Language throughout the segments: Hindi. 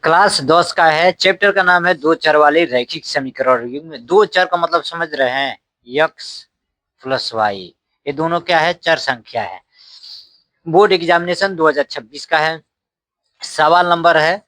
क्लास 10 का है। चैप्टर का नाम है दो चर वाले रैखिक समीकरण युग्म। दो चर का मतलब समझ रहे हैं, x प्लस वाई, ये दोनों क्या है, चर संख्या है। बोर्ड एग्जामिनेशन 2026 का है। सवाल नंबर है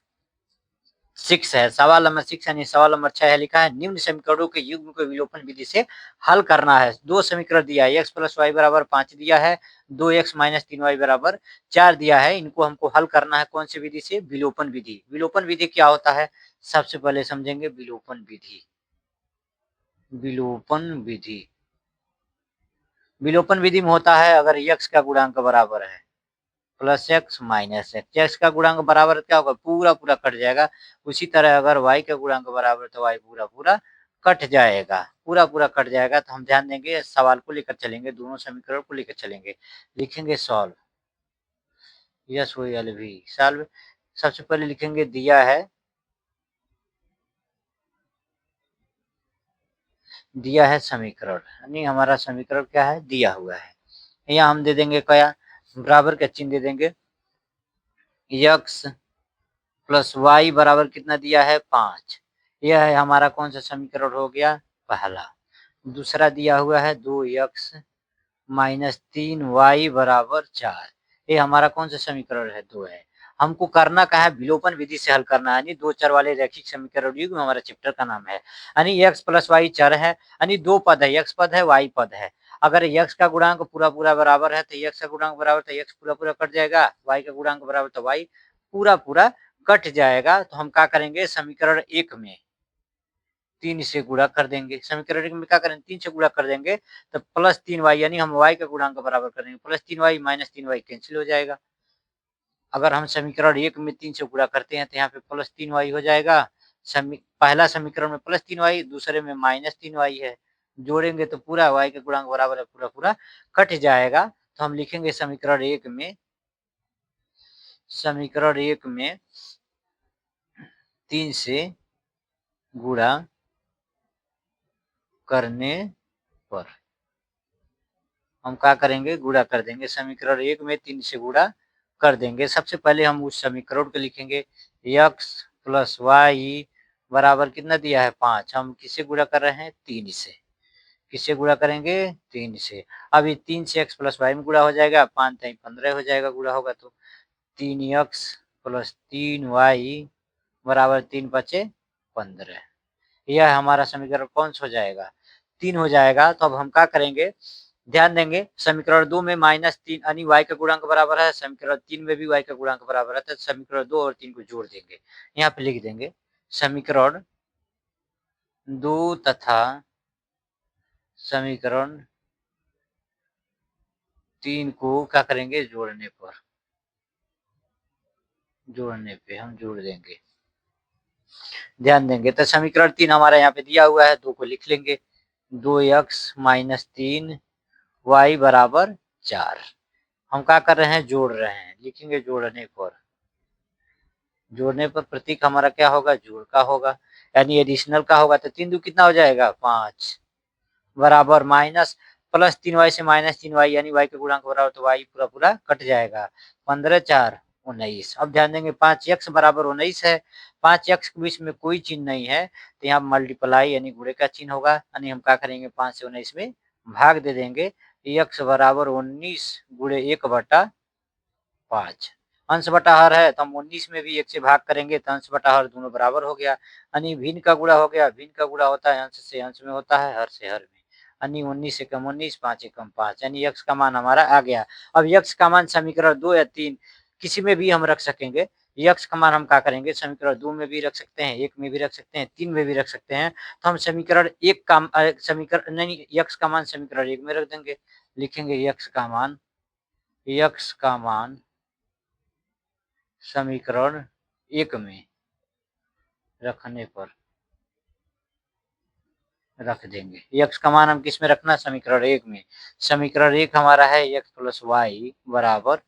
6 है, सवाल नंबर 6 यानी सवाल नंबर 6 है। लिखा है निम्न समीकरणों के युग्म को विलोपन विधि से हल करना है। दो समीकरण दिया है, x प्लस वाई बराबर 5 दिया है, 2x माइनस 3y बराबर 4 दिया है। इनको हमको हल करना है कौन सी विधि से, विलोपन विधि। विलोपन विधि क्या होता है, सबसे पहले समझेंगे विलोपन विधि। विलोपन विधि, विलोपन विधि में होता है अगर x का गुणांक बराबर है plus x minus x, x का गुणांक बराबर क्या होगा, पूरा पूरा कट जाएगा। उसी तरह अगर y का गुणांक बराबर तो y पूरा पूरा कट जाएगा, पूरा पूरा कट जाएगा। तो हम ध्यान देंगे, सवाल को लेकर चलेंगे, दोनों समीकरण को लेकर चलेंगे। लिखेंगे सॉल्व, यस वो एल भी सॉल्व। सबसे पहले लिखेंगे दिया है, दिया है समीकरण, यानी हमारा समीकरण क्या है, दिया हुआ है। यहाँ हम दे देंगे क्या, बराबर का चिन्ह दे देंगे। x प्लस वाई बराबर कितना दिया है, 5। यह है हमारा कौन सा समीकरण हो गया, पहला। दूसरा दिया हुआ है 2x माइनस 3y बराबर 4, ये हमारा कौन सा समीकरण है, 2 है। हमको करना क्या है, विलोपन विधि से हल करना है, यानी दो चर वाले रैखिक समीकरण युग्म हमारा चैप्टर का नाम है। यानी x प्लस वाई चर है, यानी दो पद है, x पद है, y पद है। अगर x का गुणांक पूरा पूरा बराबर है तो x का गुणांक बराबर तो x पूरा पूरा कट जाएगा, y का गुणांक बराबर तो y पूरा पूरा कट जाएगा। तो हम क्या करेंगे, समीकरण 1 में 3 से गुणा कर देंगे। समीकरण 1 में क्या करेंगे, 3 से गुणा कर देंगे तो प्लस 3y, यानी हम y का गुणांक बराबर कर देंगे। Plus 3y minus 3y cancel हो जाएगा। अगर हम समीकरण 1 में 3 से गुणा करते हैं तो यहाँ पे प्लस 3y हो जाएगा। पहला समीकरण में प्लस 3y, दूसरे में माइनस 3y है। जोड़ेंगे तो पूरा y का गुणांक बराबर है, पूरा पूरा कट जाएगा। तो हम लिखेंगे समीकरण 1 में, समीकरण 1 में 3 से गुणा करने पर हम क्या करेंगे, गुणा कर देंगे। समीकरण 1 में 3 से गुणा कर देंगे। सबसे पहले हम उस समीकरण को लिखेंगे, x प्लस वाई बराबर कितना दिया है, 5। हम किससे गुणा कर रहे हैं, 3 से। किससे गुणा करेंगे, 3 से। अब ये 3 से x प्लस वाई में गुणा हो जाएगा, 5 3 15 हो जाएगा, गुणा होगा तो 3x प्लस 3y बराबर 3 5 15। यह हमारा समीकरण कौन सा हो जाएगा, 3 हो जाएगा। तो अब हम क्या करेंगे, ध्यान देंगे, समीकरण 2 में माइनस 3 यानी y का गुणांक बराबर है, समीकरण 3 में भी y का गुणांक बराबर है। तो समीकरण 2 और 3 को जोड़ देंगे, यहाँ पे लिख देंगे समीकरण 2 तथा समीकरण 3 को क्या करेंगे, जोड़ने पर, जोड़ने पे हम जोड़ देंगे। ध्यान देंगे तो समीकरण 3 हमारा यहाँ पे दिया हुआ है, 2 को लिख लेंगे, 2x माइनस 3y बराबर 4। हम क्या कर रहे हैं, जोड़ रहे हैं, लिखेंगे जोड़ने पर। जोड़ने पर प्रतीक हमारा क्या होगा, जोड़ का होगा, यानी एडिशनल का होगा। तो 3 दू कितना हो जाएगा, 5 बराबर माइनस प्लस 3y से माइनस 3y, यानी y का गुणांक बराबर तो y पूरा पूरा कट जाएगा। 15 4 19। अब ध्यान देंगे 5x बराबर 19 है, 5x के बीच में कोई चिन्ह नहीं है तो यहाँ मल्टीप्लाई यानी गुणे का चिन्ह होगा। यानी हम क्या करेंगे, 5 से 19 में भाग दे देंगे। x बराबर 19 गुणे 1/5। अंश बटा हर है तो हम 19 में भी 1 से भाग करेंगे तो अंश बटा हर दोनों बराबर हो गया। यानी भिन्न का गुणा हो गया, भिन्न का गुणा होता है अंश से अंश में, होता है हर से हर में। यानी 19 से कम 19, 5 से कम 5, यानी x का मान हमारा आ गया। अब x का मान समीकरण 2 या 3 किसी में भी हम रख सकेंगे। x का मान हम क्या करेंगे, समीकरण 2 में भी रख सकते हैं, 1 में भी रख सकते हैं, 3 में भी रख सकते हैं। तो हम समीकरण 1 का समीकरण नहीं, x का मान समीकरण 1 में रख देंगे। लिखेंगे x का मान, x का मान समीकरण 1 में रखने पर रख देंगे। x का मान हम किस में रखना, समीकरण 1 में। समीकरण 1 हमारा है x प्लस वाई बराबर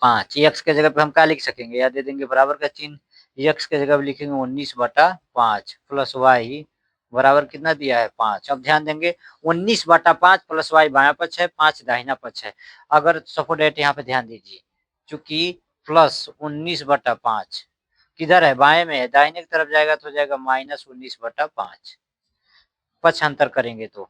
5। x के जगह पे हम क्या लिख सकेंगे, या दे देंगे बराबर का चिन्ह। x के जगह पे लिखेंगे 19/5 प्लस वाई बराबर कितना दिया है, 5। अब ध्यान देंगे 19/5 प्लस वाई बायां पक्ष है, 5 दाहिना पक्ष है। अगर सपोर्ट यहाँ पे ध्यान दीजिए, चूंकि प्लस 19/5 किधर है, बाएं में है, दाहिने की तरफ जाएगा तो हो जाएगा -19/5। पक्षांतर करेंगे तो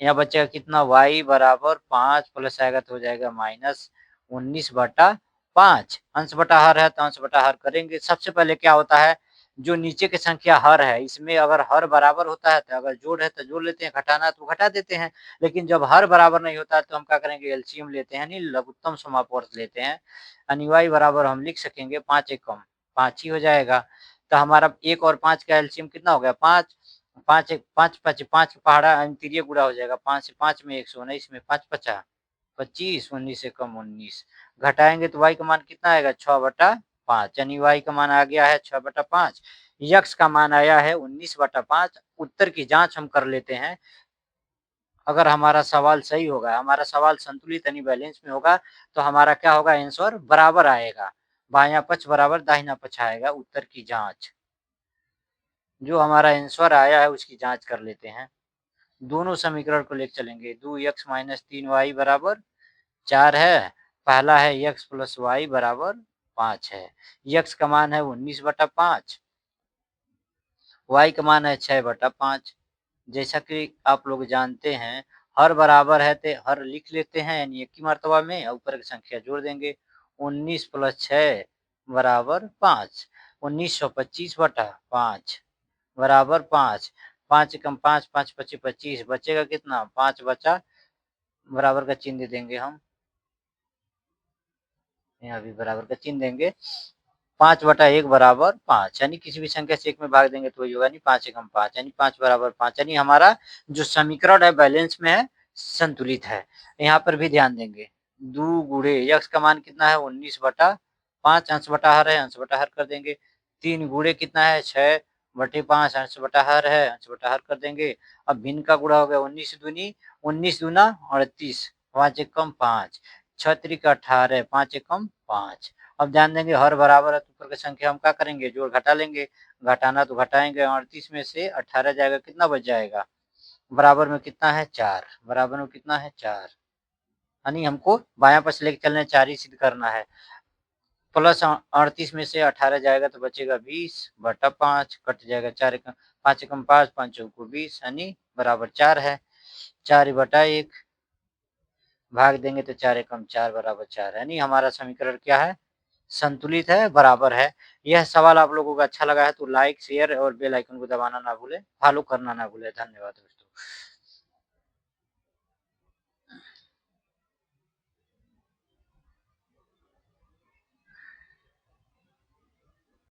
यहाँ बचेगा कितना, y बराबर 5 प्लस आएगा तो हो जाएगा -19/5। अंश बटा हर है तो अंश बटा हर करेंगे। सबसे पहले क्या होता है, जो नीचे की संख्या हर है, इसमें अगर हर बराबर होता है तो अगर जोड़ है तो जोड़ लेते हैं, घटाना है तो घटा देते हैं। लेकिन जब हर बराबर नहीं होता है तो हम क्या करेंगे, एलसीएम लेते हैं, यानी लघुत्तम समापवर्त लेते हैं। यानी y बराबर हम लिख सकेंगे 5 एकम 5 ही हो जाएगा। तो हमारा 1 और 5 का एलसीएम कितना हो गया, 5। 5 एक 5 5 5 पहाड़ा अंतरीय गुणा हो जाएगा, 5 से 5 में 119 में 5 पचा 25, 19 से कम 19। घटाएंगे तो y का मान कितना आएगा, 6/5, यानी y का मान आ गया है 6/5। यक्स का मान आया है 19/5। उत्तर की जांच हम कर लेते हैं। अगर हमारा सवाल सही होगा, हमारा सवाल संतुलित यानी बैलेंस में होगा, तो हमारा क्या होगा, आंसर बराबर आएगा, बायां पक्ष बराबर दाहिना पक्ष आएगा। उत्तर की जांच, जो हमारा आंसर आया है उसकी जांच कर लेते हैं। दोनों समीकरण को लेकर चलेंगे। 2x - 3y बराबर 4 है। पहला है x प्लस वाई बराबर 5 है। x का मान है 19/5, y का मान है 6/5। जैसा कि आप लोग जानते हैं, हर बराबर है तो हर लिख लेते हैं, यानी एक ही मर्तबा में ऊपर की संख्या जोड़ देंगे। 19 प्लस 6 बराबर 5, 1925/5 बराबर 5। 5 एकम 5, 5 पची 25, बचेगा कितना, 5 बचा, बराबर का चिन्ह दे देंगे हम, यहाँ भी बराबर का चिन्ह देंगे। 5/1 बराबर 5, यानी किसी भी संख्या से 1 में भाग देंगे तो वही होगा, नहीं 5 एकम 5, यानी 5 बराबर 5, यानी हमारा जो समीकरण है बैलेंस में है, संतुलित है। यहाँ पर भी ध्यान देंगे। 2 गुणे यक्स का मान कितना है, 19/5, अंश बटा हर है, अंश बटा हर कर देंगे। 3 गुणे कितना है, 6/5, अंश बटा हर है, अंश बटा हर कर देंगे। अब भिन्न का गुणा हो गया, 19 दूनी 19 दूना 38, 5 एकम 5, 6 त्रिक 18, 5 एकम 5। अब ध्यान देंगे, हर बराबर है तो ऊपर की संख्या हम क्या करेंगे, जोड़ घटा लेंगे। घटाना तो घटाएंगे, 38 में से 18 जाएगा, कितना बच जाएगा, बराबर में कितना है, 4, बराबर में कितना है, 4। यानी हमको बायां पक्ष लेके चलना, 4 ही सिद्ध करना है। प्लस 38 में से 18 जाएगा तो बचेगा 20/5, कट जाएगा 4 एकम 5 एकम 5, 5 चौको 20, यानी बराबर 4 है। 4/1 भाग देंगे तो 4 एकम 4 बराबर 4, यानी हमारा समीकरण क्या है, संतुलित है, बराबर है। यह सवाल आप लोगों को अच्छा लगा है तो लाइक, शेयर और बेल आइकन को दबाना ना भूलें, फॉलो करना ना भूलें। धन्यवाद दोस्तों।